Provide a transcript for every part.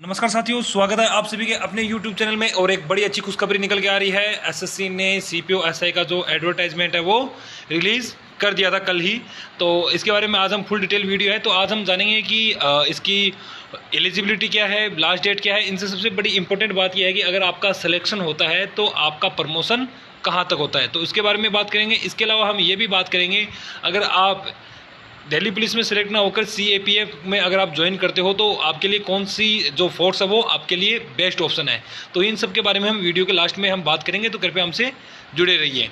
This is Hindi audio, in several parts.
नमस्कार साथियों, स्वागत है आप सभी के अपने YouTube चैनल में। और एक बड़ी अच्छी खुशखबरी निकल के आ रही है। एसएससी ने सीपीओ एसआई का जो एडवर्टाइजमेंट है वो रिलीज कर दिया था कल ही। तो इसके बारे में आज हम फुल डिटेल वीडियो है, तो आज हम जानेंगे कि इसकी एलिजिबिलिटी क्या है, लास्ट डेट क्या है। इनसे सबसे बड़ी इंपॉर्टेंट बात यह है कि अगर आपका सिलेक्शन होता है तो आपका प्रमोशन कहाँ तक होता है, तो इसके बारे में बात करेंगे। इसके अलावा हम ये भी बात करेंगे, अगर आप दिल्ली पुलिस में सिलेक्ट ना होकर सीएपीएफ में अगर आप ज्वाइन करते हो तो आपके लिए कौन सी जो फोर्स है वो आपके लिए बेस्ट ऑप्शन है। तो इन सब के बारे में हम वीडियो के लास्ट में हम बात करेंगे, तो कृपया हमसे जुड़े रहिए।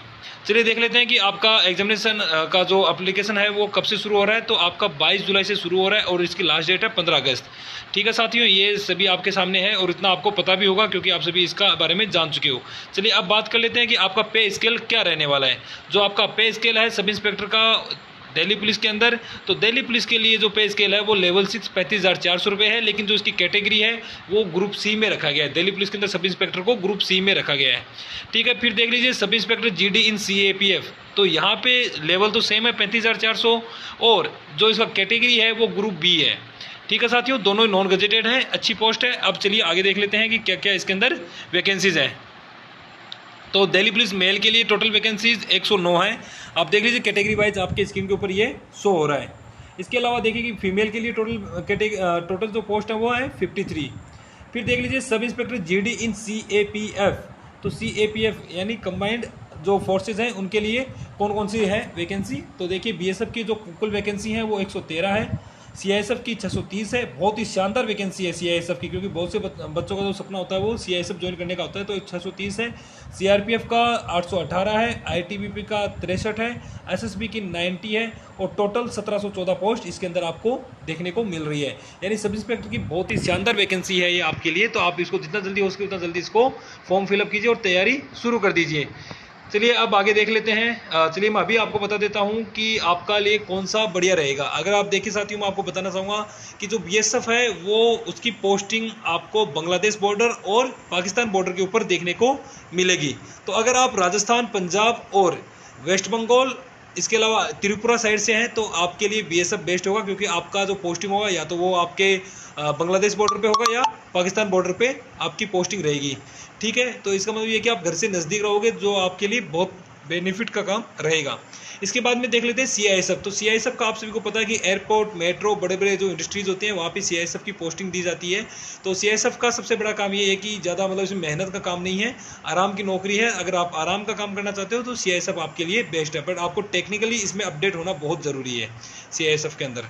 चलिए देख लेते हैं कि आपका एग्जामिनेशन का जो एप्लीकेशन है वो कब से शुरू हो रहा है। तो आपका 22 जुलाई से शुरू हो रहा है और इसकी लास्ट डेट है 15 अगस्त। ठीक है साथियों, ये सभी आपके सामने है और इतना आपको पता भी होगा क्योंकि आप सभी इसका बारे में जान चुके हो। चलिए अब बात कर लेते हैं कि आपका पे स्केल क्या रहने वाला है। जो आपका पे स्केल है सब इंस्पेक्टर का दिल्ली पुलिस के अंदर, तो दिल्ली पुलिस के लिए जो पे स्केल है वो लेवल 6 35,400 रुपये है। लेकिन जो इसकी कैटेगरी है वो ग्रुप सी में रखा गया है। दिल्ली पुलिस के अंदर सब इंस्पेक्टर को ग्रुप सी में रखा गया है। ठीक है, फिर देख लीजिए सब इंस्पेक्टर जीडी इन सीएपीएफ, तो यहाँ पे लेवल तो सेम है 35,400 और जो इसका कैटेगरी है वो ग्रुप बी है। ठीक है साथियों, दोनों नॉन गजेटेड है, अच्छी पोस्ट है। अब चलिए आगे देख लेते हैं कि क्या क्या इसके अंदर वैकेंसीज हैं। तो दिल्ली पुलिस मेल के लिए टोटल वैकेंसीज 109 है। आप देख लीजिए कैटेगरी वाइज आपके स्क्रीन के ऊपर ये शो हो रहा है। इसके अलावा देखिए कि फीमेल के लिए टोटल जो पोस्ट है वो है 53। फिर देख लीजिए सब इंस्पेक्टर जीडी इन सीएपीएफ, तो सीएपीएफ यानी कंबाइंड जो फोर्सेज हैं उनके लिए कौन कौन सी है वैकेंसी। तो देखिए बीएसएफ की जो कुल वैकेंसी है वो 113 है, सीआईएसएफ की 630 है। बहुत ही शानदार वैकेंसी है सीआईएसएफ की, क्योंकि बहुत से बच्चों का जो सपना होता है वो सीआईएसएफ ज्वाइन करने का होता है। तो 630 है। सीआरपीएफ का 818 है, आईटीबीपी का 63 है, एसएसबी की 90 है और टोटल 1714 पोस्ट इसके अंदर आपको देखने को मिल रही है। यानी सब इंस्पेक्टर की बहुत ही शानदार वैकेंसी है ये आपके लिए। तो आप इसको जितना जल्दी हो सके उतना जल्दी इसको फॉर्म फिलअप कीजिए और तैयारी शुरू कर दीजिए। चलिए अब आगे देख लेते हैं। चलिए मैं अभी आपको बता देता हूं कि आपका लिए कौन सा बढ़िया रहेगा। अगर आप देखिए साथियों, मैं आपको बताना चाहूँगा कि जो बीएसएफ है वो उसकी पोस्टिंग आपको बांग्लादेश बॉर्डर और पाकिस्तान बॉर्डर के ऊपर देखने को मिलेगी। तो अगर आप राजस्थान, पंजाब और वेस्ट बंगाल, इसके अलावा त्रिपुरा साइड से हैं तो आपके लिए बीएसएफ बेस्ट होगा, क्योंकि आपका जो पोस्टिंग होगा या तो वो आपके बांग्लादेश बॉर्डर पे होगा या पाकिस्तान बॉर्डर पे आपकी पोस्टिंग रहेगी। ठीक है, तो इसका मतलब ये कि आप घर से नज़दीक रहोगे, जो आपके लिए बहुत बेनिफिट का काम रहेगा। इसके बाद में देख लेते हैं सीआईएसएफ। तो सीआईएसएफ का आप सभी को पता है कि एयरपोर्ट, मेट्रो, बड़े बड़े जो इंडस्ट्रीज होते हैं वहाँ पे सीआईएसएफ की पोस्टिंग दी जाती है। तो सीआईएसएफ का सबसे बड़ा काम ये है कि ज़्यादा मतलब इसमें मेहनत का काम नहीं है, आराम की नौकरी है। अगर आप आराम का काम करना चाहते हो तो सीआईएसएफ आपके लिए बेस्ट है, बट आपको टेक्निकली इसमें अपडेट होना बहुत ज़रूरी है सीआईएसएफ के अंदर।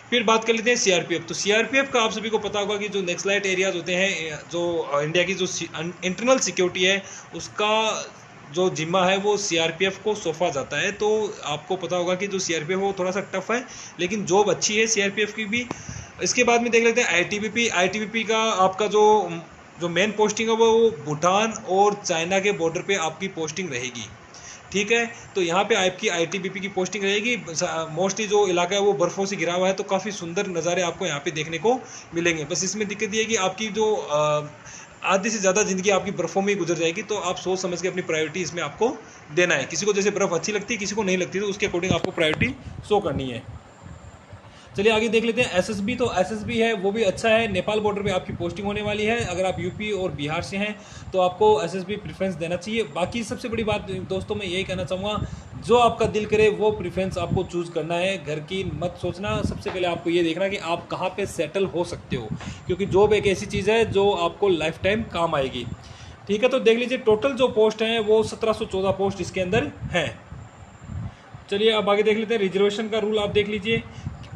फिर बात कर लेते हैं सीआरपीएफ। तो सीआरपीएफ का आप सभी को पता होगा कि जो नेक्सलाइट एरियाज होते हैं, जो इंडिया की जो इंटरनल सिक्योरिटी है उसका जो जिम्मा है वो सीआरपीएफ को सौंपा जाता है। तो आपको पता होगा कि जो सीआरपीएफ है वो थोड़ा सा टफ है, लेकिन जॉब अच्छी है सीआरपीएफ की भी। इसके बाद में देख लेते हैं आईटीबीपी। आईटीबीपी का आपका जो मेन पोस्टिंग है वो भूटान और चाइना के बॉर्डर पे आपकी पोस्टिंग रहेगी। ठीक है, तो यहाँ पे आपकी आईटीबीपी की पोस्टिंग रहेगी। मोस्टली जो इलाका है वो बर्फ़ों से घिरा हुआ है, तो काफ़ी सुंदर नज़ारे आपको यहाँ पे देखने को मिलेंगे। बस इसमें दिक्कत ये है कि आपकी जो आधी से ज़्यादा ज़िंदगी आपकी बर्फ़ों में ही गुजर जाएगी। तो आप सोच समझ के अपनी प्रायोरिटी इसमें आपको देना है। किसी को जैसे बर्फ़ अच्छी लगती है, किसी को नहीं लगती, तो उसके अकॉर्डिंग आपको प्रायोरिटी शो करनी है। चलिए आगे देख लेते हैं एसएसबी। तो एसएसबी है वो भी अच्छा है, नेपाल बॉर्डर पे आपकी पोस्टिंग होने वाली है। अगर आप यूपी और बिहार से हैं तो आपको एसएसबी प्रेफरेंस देना चाहिए। बाकी सबसे बड़ी बात दोस्तों मैं यही कहना चाहूँगा, जो आपका दिल करे वो प्रेफरेंस आपको चूज़ करना है। घर की मत सोचना, सबसे पहले आपको ये देखना कि आप कहाँ पर सेटल हो सकते हो, क्योंकि जॉब एक ऐसी चीज़ है जो आपको लाइफ टाइम काम आएगी। ठीक है, तो देख लीजिए टोटल जो पोस्ट हैं वो 1714 पोस्ट इसके अंदर हैं। चलिए अब आगे देख लेते हैं रिजर्वेशन का रूल। आप देख लीजिए,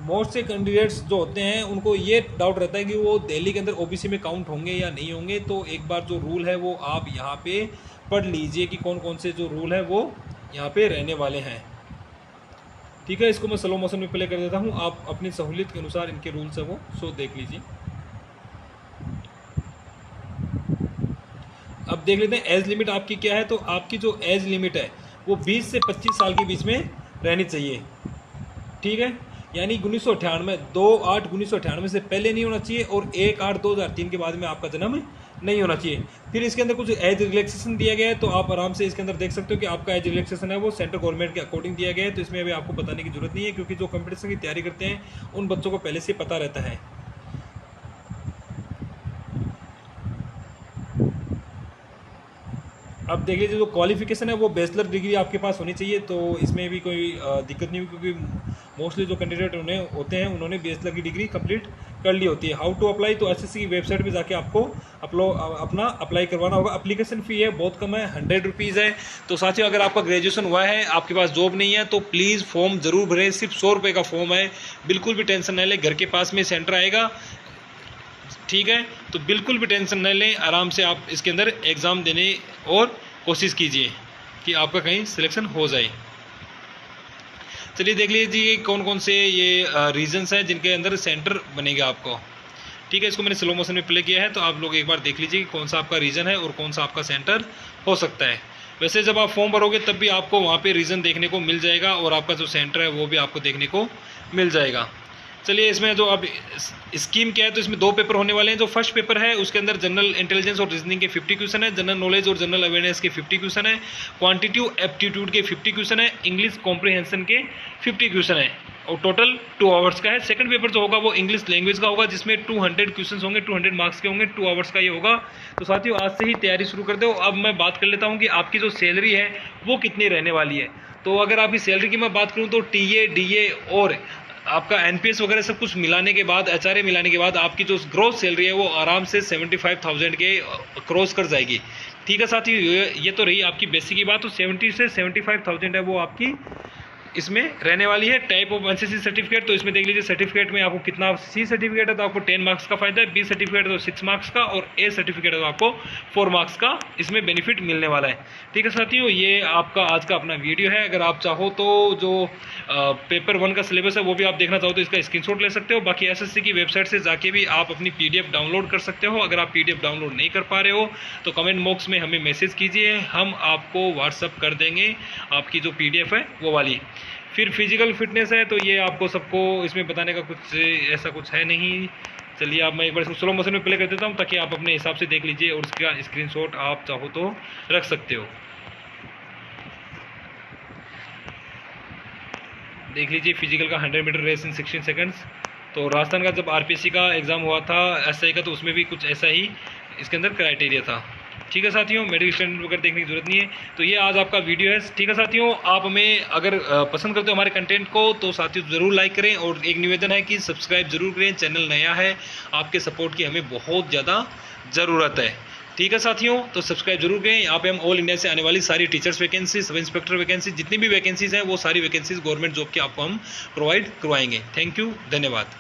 मोस्ट से कैंडिडेट्स जो होते हैं उनको ये डाउट रहता है कि वो दिल्ली के अंदर ओबीसी में काउंट होंगे या नहीं होंगे। तो एक बार जो रूल है वो आप यहाँ पे पढ़ लीजिए कि कौन कौन से जो रूल है वो यहाँ पे रहने वाले हैं। ठीक है, इसको मैं स्लो मोशन में प्ले कर देता हूँ, आप अपनी सहूलियत के अनुसार इनके रूल्स है वो सो देख लीजिए। अब देख लेते हैं एज लिमिट आपकी क्या है। तो आपकी जो एज लिमिट है वो 20 से 25 साल के बीच में रहनी चाहिए। ठीक है, यानी 1998 2/8/1998 से पहले नहीं होना चाहिए और 1/8/2003 के बाद में आपका जन्म नहीं होना चाहिए। फिर इसके अंदर कुछ एज रिलैक्सेशन दिया गया है, तो आप आराम से इसके अंदर देख सकते हो कि आपका एज रिलैक्सेशन है वो सेंट्रल गवर्नमेंट के अकॉर्डिंग दिया गया है। तो इसमें अभी आपको बताने की जरूरत नहीं है, क्योंकि जो कंपटीशन की तैयारी करते हैं उन बच्चों को पहले से पता रहता है। अब देख लीजिए, जो क्वालिफिकेशन है वो बैचलर डिग्री आपके पास होनी चाहिए, तो इसमें भी कोई दिक्कत नहीं हुई, क्योंकि मोस्टली जो कैंडिडेट होते हैं उन्होंने बैचलर की डिग्री कंप्लीट कर ली होती है। हाउ टू अप्लाई, तो एसएससी की वेबसाइट पे जाके आपको अपना अप्लाई करवाना होगा। एप्लीकेशन फ़ी है बहुत कम है, 100 रुपीज़ है। तो साथियों, अगर आपका ग्रेजुएशन हुआ है, आपके पास जॉब नहीं है, तो प्लीज़ फॉर्म ज़रूर भरें। सिर्फ 100 रुपये का फॉर्म है, बिल्कुल भी टेंशन न लें, घर के पास में सेंटर आएगा, ठीक है। तो बिल्कुल भी टेंशन न लें, आराम से आप इसके अंदर एग्ज़ाम देने और कोशिश कीजिए कि आपका कहीं सिलेक्शन हो जाए। चलिए देख लीजिए कौन कौन से ये रीजन्स हैं जिनके अंदर सेंटर बनेगा आपको, ठीक है। इसको मैंने स्लो मोशन में प्ले किया है, तो आप लोग एक बार देख लीजिए कि कौन सा आपका रीजन है और कौन सा आपका सेंटर हो सकता है। वैसे जब आप फॉर्म भरोगे तब भी आपको वहाँ पे रीज़न देखने को मिल जाएगा और आपका जो सेंटर है वो भी आपको देखने को मिल जाएगा। चलिए, इसमें जो अब स्कीम क्या है, तो इसमें 2 पेपर होने वाले हैं। जो फर्स्ट पेपर है उसके अंदर जनरल इंटेलिजेंस और रीजनिंग के 50 क्वेश्चन है, जनरल नॉलेज और जनरल अवेयरनेस के 50 क्वेश्चन है, क्वांटिटिव एप्टीट्यूड के 50 क्वेश्चन है, इंग्लिश कॉम्प्रिहेंशन के 50 क्वेश्चन है, और टोटल 2 आवर्स का है। सेकंड पेपर जो होगा वो इंग्लिश लैंग्वेज का होगा, जिसमें 200 क्वेश्चन होंगे, 200 मार्क्स के होंगे, 2 आवर्स का ये होगा। तो साथियों, आज से ही तैयारी शुरू कर दो। अब मैं बात कर लेता हूँ कि आपकी जो सैलरी है वो कितनी रहने वाली है। तो अगर आपकी सैलरी की मैं बात करूँ तो टीए, डीए और आपका एनपीएस वगैरह सब कुछ मिलाने के बाद, एचआरए मिलाने के बाद आपकी जो ग्रोथ सैलरी है वो आराम से 75,000 के क्रॉस कर जाएगी, ठीक है साथियों। ये तो रही आपकी बेसिक की बात। तो 70 से 75,000 है वो आपकी इसमें रहने वाली है। टाइप ऑफ एनसीसी सर्टिफिकेट, तो इसमें देख लीजिए सर्टिफिकेट में आपको कितना, सी सर्टिफिकेट है तो आपको 10 मार्क्स का फायदा है, बी सर्टिफिकेट है तो 6 मार्क्स का, और ए सर्टिफिकेट है तो आपको 4 मार्क्स का इसमें बेनिफिट मिलने वाला है, ठीक है साथियों। ये आपका आज का अपना वीडियो है। अगर आप चाहो तो जो पेपर 1 का सिलेबस है वो भी आप देखना चाहो तो इसका स्क्रीनशॉट ले सकते हो। बाकी एसएससी की वेबसाइट से जाके भी आप अपनी PDF डाउनलोड कर सकते हो। अगर आप PDF डाउनलोड नहीं कर पा रहे हो तो कमेंट बॉक्स में हमें मैसेज कीजिए, हम आपको व्हाट्सअप कर देंगे आपकी जो PDF है वो वाली। फिर फिजिकल फिटनेस है, तो ये आपको सबको इसमें बताने का कुछ ऐसा कुछ है नहीं। चलिए, आप मैं एक बार इसको स्लो मोशन में प्ले कर देता हूँ ताकि आप अपने हिसाब से देख लीजिए और उसका स्क्रीनशॉट आप चाहो तो रख सकते हो। देख लीजिए, फिजिकल का 100 मीटर रेस इन 16 सेकंड्स। तो राजस्थान का जब आरपीएससी का एग्ज़ाम हुआ था एसआई का, तो उसमें भी कुछ ऐसा ही इसके अंदर क्राइटेरिया था, ठीक है साथियों। मेडिकल स्टैंडर्ड वगैरह देखने की जरूरत नहीं है। तो ये आज आपका वीडियो है, ठीक है साथियों। आप हमें अगर पसंद करते हो हमारे कंटेंट को तो साथियों ज़रूर लाइक करें, और एक निवेदन है कि सब्सक्राइब जरूर करें। चैनल नया है, आपके सपोर्ट की हमें बहुत ज़्यादा ज़रूरत है, ठीक है साथियों। तो सब्सक्राइब जरूर करें। यहाँ पे हम ऑल इंडिया से आने वाली सारी teachers vacancy, sub inspector vacancy, जितनी भी वैकेंसीज हैं वो सारी वैकेंसीज गवर्नमेंट जॉब की आपको हम प्रोवाइड करवाएंगे। थैंक यू, धन्यवाद।